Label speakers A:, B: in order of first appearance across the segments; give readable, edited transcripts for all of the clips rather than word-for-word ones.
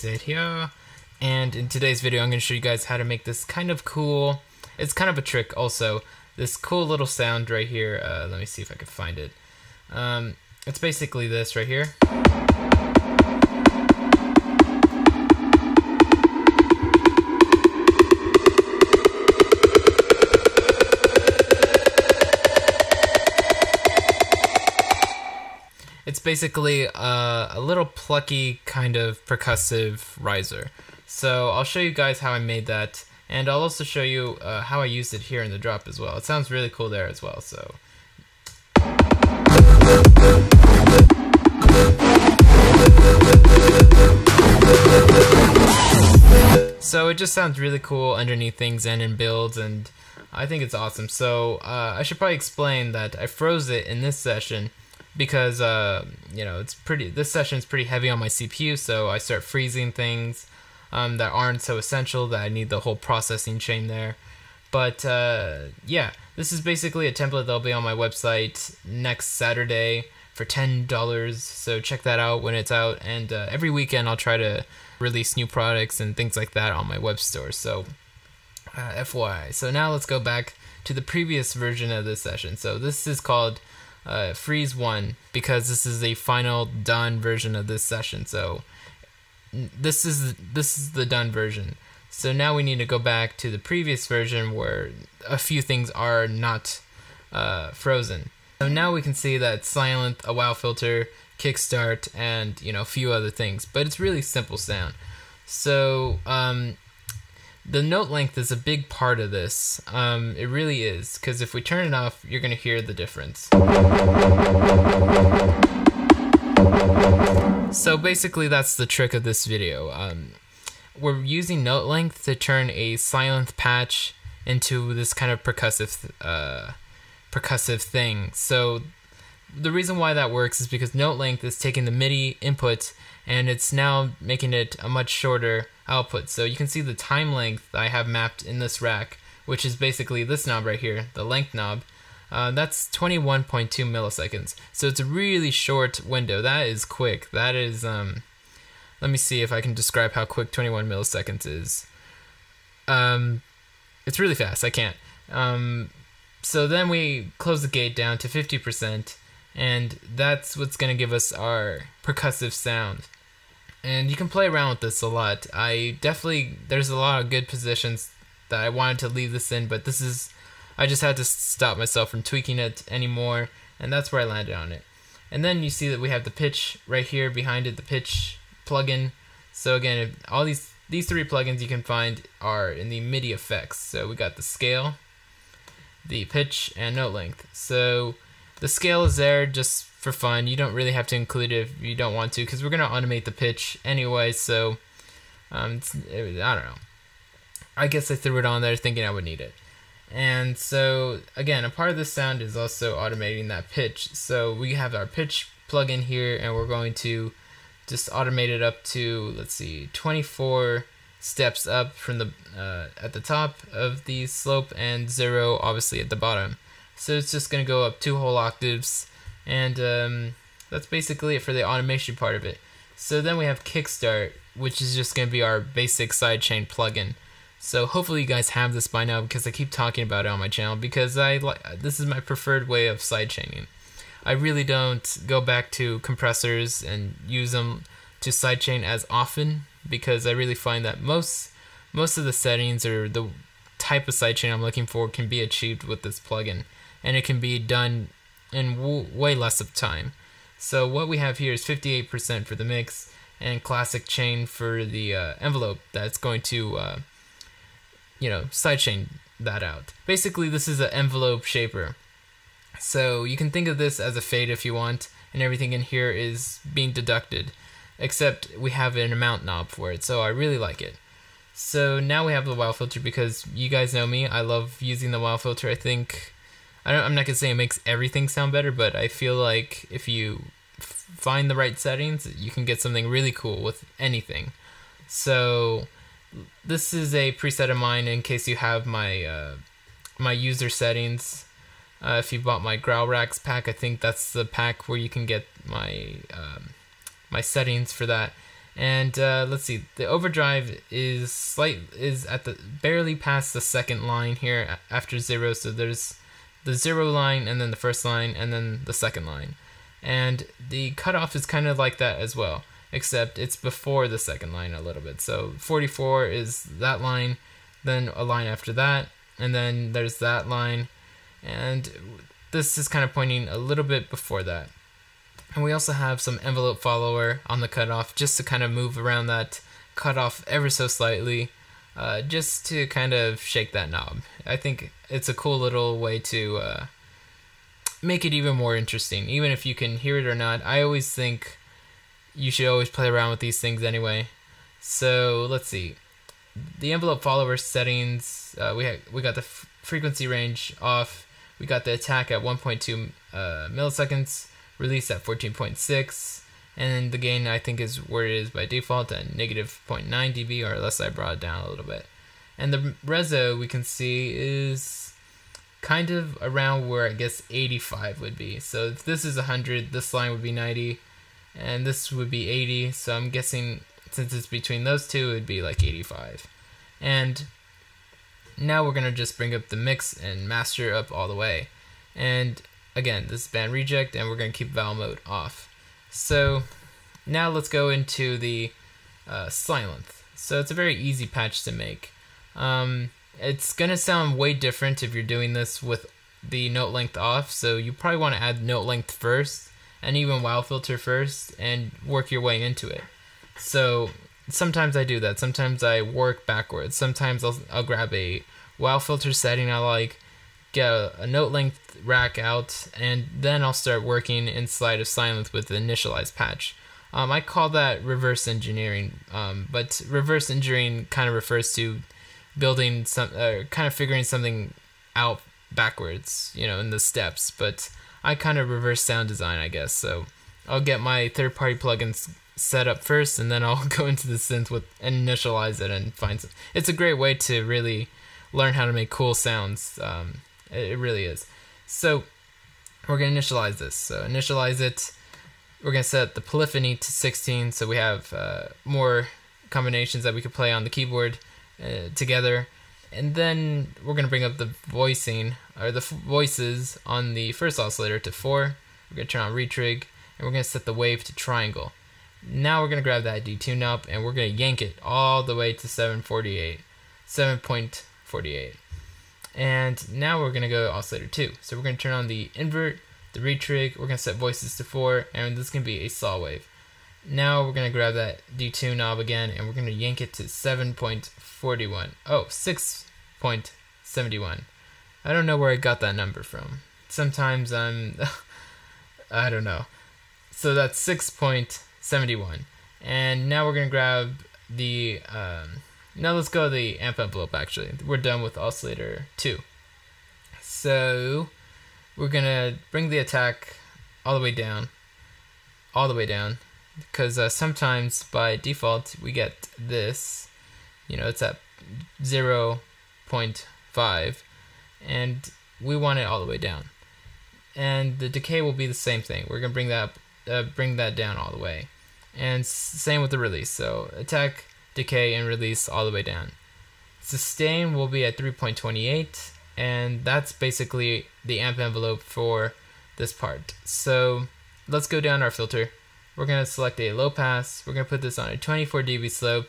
A: Isaac here, and in today's video I'm going to show you guys how to make this kind of cool, it's kind of a trick also, this cool little sound right here. Let me see if I can find it. It's basically this right here. It's basically a little plucky kind of percussive riser. So I'll show you guys how I made that, and I'll also show you how I used it here in the drop as well. It sounds really cool there as well. So it just sounds really cool underneath things and in builds, and I think it's awesome. So I should probably explain that I froze it in this session because you know, this session is pretty heavy on my CPU, so I start freezing things that aren't so essential that I need the whole processing chain there. But yeah, this is basically a template that'll be on my website next Saturday for $10, so check that out when it's out. And every weekend I'll try to release new products and things like that on my web store, so FYI. So now let's go back to the previous version of this session. So this is called Freeze 1 because this is the final done version of this session. So this is the done version. So now we need to go back to the previous version where a few things are not frozen. So now we can see that silent, a wow filter, kickstart, and a few other things, but it's really simple sound. So the note length is a big part of this. It really is, because if we turn it off, you're going to hear the difference. So basically that's the trick of this video. We're using note length to turn a silent patch into this kind of percussive thing. So the reason why that works is because note length is taking the MIDI input and it's now making it a much shorter output. So you can see the time length I have mapped in this rack, which is basically this knob right here, the length knob. That's 21.2 milliseconds. So it's a really short window. That is quick. That is, let me see if I can describe how quick 21 milliseconds is. It's really fast. I can't. So then we close the gate down to 50%, and that's what's going to give us our percussive sound. And you can play around with this a lot. There's a lot of good positions that I wanted to leave this in, but I just had to stop myself from tweaking it anymore, and that's where I landed on it. And then you see that we have the pitch right here behind it, the pitch plugin. So again, all these three plugins you can find are in the MIDI effects. So we got the scale, the pitch, and note length. So the scale is there just for fun. You don't really have to include it if you don't want to, because we're going to automate the pitch anyway. So I don't know. I guess I threw it on there thinking I would need it. And so again, a part of this sound is also automating that pitch. So we have our pitch plugin here, and we're going to just automate it up to, let's see, 24 steps up from the at the top of the slope, and 0 obviously at the bottom. So it's just going to go up 2 whole octaves, and that's basically it for the automation part of it. So then we have Kickstart, which is just going to be our basic sidechain plugin. So hopefully you guys have this by now, because I keep talking about it on my channel, because this is my preferred way of sidechaining. I really don't go back to compressors and use them to sidechain as often, because I really find that most of the settings or the type of sidechain I'm looking for can be achieved with this plugin, and it can be done in way less of time. So what we have here is 58% for the mix, and classic chain for the envelope that's going to sidechain that out. Basically this is an envelope shaper. So you can think of this as a fade if you want, and everything in here is being deducted, except we have an amount knob for it, so I really like it. So now we have the wow filter, because you guys know me, I love using the wow filter. I'm not gonna say it makes everything sound better, but I feel like if you find the right settings, you can get something really cool with anything. So this is a preset of mine in case you have my my user settings. If you bought my Growl Racks pack, I think that's the pack where you can get my my settings for that. And let's see, the overdrive is at the barely past the second line here after 0. So there's the 0 line, and then the first line, and then the second line. And the cutoff is kind of like that as well, except it's before the second line a little bit. So 44 is that line, then a line after that, and then there's that line, and this is kind of pointing a little bit before that. And we also have some envelope follower on the cutoff, just to kind of move around that cutoff ever so slightly, just to kind of shake that knob. I think it's a cool little way to make it even more interesting, even if you can hear it or not. I always think you should always play around with these things anyway. So let's see. The envelope follower settings, we got the frequency range off, we got the attack at 1.2 milliseconds, release at 14.6, and the gain I think is where it is by default at -0.9 dB, or unless I brought it down a little bit. And the reso we can see is kind of around where I guess 85 would be. So if this is 100, this line would be 90, and this would be 80. So I'm guessing since it's between those two, it would be like 85. And now we're gonna just bring up the mix and master up all the way. And again, this is band reject, and we're going to keep vowel mode off. So now let's go into the silence. So it's a very easy patch to make. It's going to sound way different if you're doing this with the note length off, so you probably want to add note length first, and even wow filter first, and work your way into it. So sometimes I do that. Sometimes I work backwards. Sometimes I'll grab a wow filter setting I like, get a note length rack out, and then I'll start working inside of silence with the initialize patch. I call that reverse engineering, but reverse engineering kind of refers to building kind of figuring something out backwards, in the steps. But I kind of reverse sound design, I guess. So I'll get my third-party plugins set up first, and then I'll go into the synth and initialize it and find some. It's a great way to really learn how to make cool sounds. It really is. So we're going to initialize this. So initialize it. We're going to set the polyphony to 16, so we have more combinations that we could play on the keyboard together. And then we're going to bring up the voicing, or the voices on the first oscillator to 4. We're going to turn on retrig, and we're going to set the wave to triangle. Now we're going to grab that detune knob, and we're going to yank it all the way to 7.48. And now we're going to go oscillator 2. So we're going to turn on the invert, the retrig, we're going to set voices to 4, and this can be a saw wave. Now we're going to grab that detune knob again, and we're going to yank it to 7.41. Oh, 6.71. I don't know where I got that number from. Sometimes I don't know. So that's 6.71. And now we're going to grab the... now let's go to the amp envelope, actually. We're done with oscillator 2. So we're going to bring the attack all the way down. Because sometimes by default we get this. It's at 0.5. And we want it all the way down. And the decay will be the same thing. We're going to bring that down all the way. And same with the release. So attack, decay, and release all the way down. Sustain will be at 3.28, and that's basically the amp envelope for this part. So let's go down our filter. We're going to select a low pass. We're going to put this on a 24 dB slope.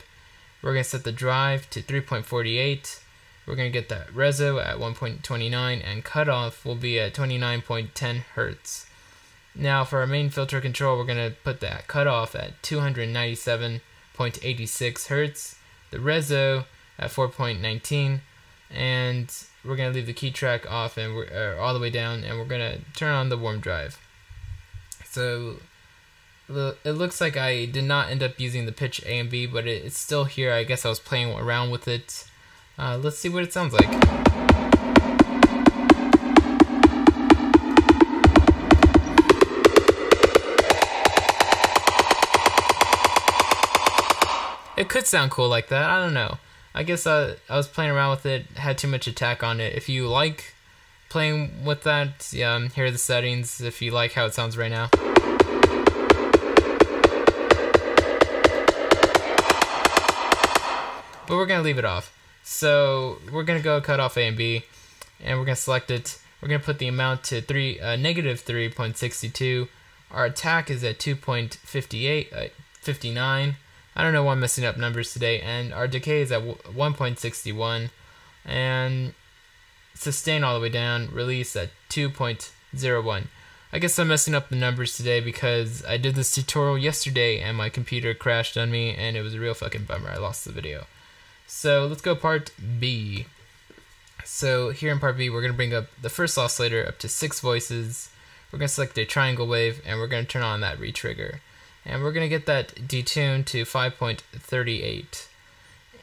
A: We're going to set the drive to 3.48. We're going to get that reso at 1.29, and cutoff will be at 29.10 hertz. Now for our main filter control, we're going to put that cutoff at 297.86 hertz, the reso at 4.19, and we're going to leave the key track off and we're all the way down, and we're going to turn on the warm drive. So it looks like I did not end up using the pitch A and B, but it's still here. I guess I was playing around with it. Let's see what it sounds like. It could sound cool like that. I don't know. I guess I was playing around with it, had too much attack on it. If you like playing with that, here are the settings if you like how it sounds right now. but we're gonna leave it off. So we're gonna go cut off A and B, and we're gonna select it. We're gonna put the amount to negative 3.62. Our attack is at 2.58, 59. I don't know why I'm messing up numbers today. And our decay is at 1.61, and sustain all the way down. Release at 2.01. I guess I'm messing up the numbers today because I did this tutorial yesterday and my computer crashed on me, and it was a real fucking bummer. I lost the video. So let's go part B. So here in part B, we're going to bring up the first oscillator up to 6 voices. We're going to select a triangle wave, and we're going to turn on that retrigger. And we're going to get that detuned to 5.38.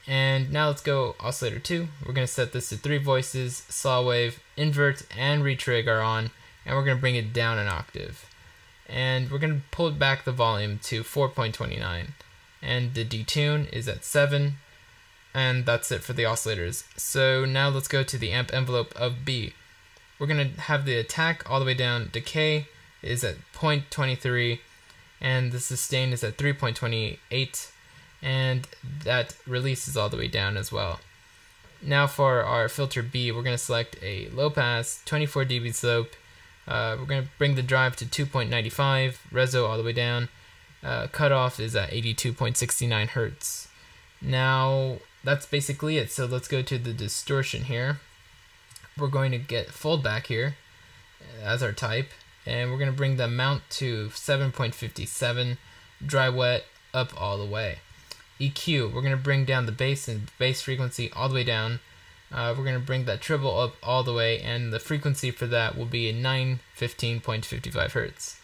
A: And now let's go oscillator 2. We're going to set this to 3 voices, saw wave, invert, and retrig are on. And we're going to bring it down an octave. And we're going to pull back the volume to 4.29. And the detune is at 7. And that's it for the oscillators. So now let's go to the amp envelope of B. We're going to have the attack all the way down. Decay is at 0.23. And the sustain is at 3.28. And that release is all the way down as well. Now for our filter B, we're going to select a low pass, 24 dB slope. We're going to bring the drive to 2.95, reso all the way down. Cutoff is at 82.69 Hertz. Now, that's basically it. So let's go to the distortion here. We're going to get fold back here as our type. And we're going to bring the amount to 7.57, dry wet up all the way. EQ, we're going to bring down the bass and bass frequency all the way down. We're going to bring that treble up all the way, and the frequency for that will be 915.55 Hertz.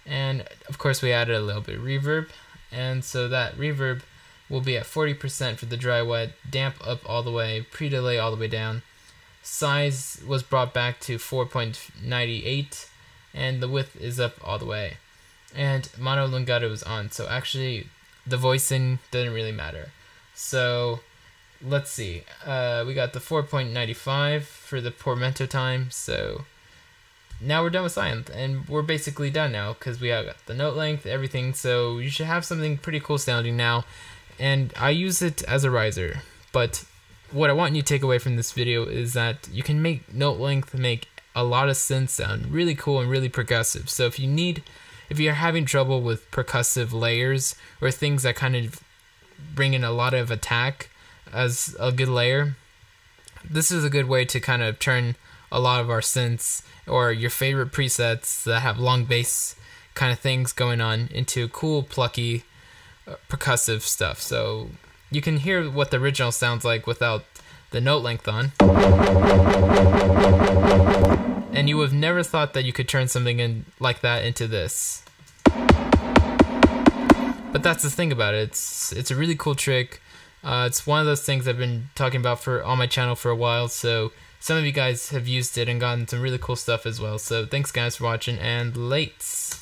A: And of course we added a little bit of reverb, and so that reverb will be at 40% for the dry wet, damp up all the way, pre-delay all the way down. Size was brought back to 4.98, and the width is up all the way. And mono legato is on, so actually the voicing doesn't really matter. So let's see, we got the 4.95 for the portamento time, so now we're done with Silent, and we're basically done now because we have got the note length, everything, so you should have something pretty cool sounding now. And I use it as a riser, but what I want you to take away from this video is that you can make note length make a lot of synths sound really cool and really percussive. So if you're having trouble with percussive layers or things that kind of bring in a lot of attack as a good layer, this is a good way to kind of turn a lot of our synths or your favorite presets that have long bass kind of things going on into cool, plucky, percussive stuff. So you can hear what the original sounds like without the note length on. And you would have never thought that you could turn something in like that into this. But that's the thing about it. It's a really cool trick. It's one of those things I've been talking about on my channel for a while, so some of you guys have used it and gotten some really cool stuff as well. So thanks guys for watching, and lates.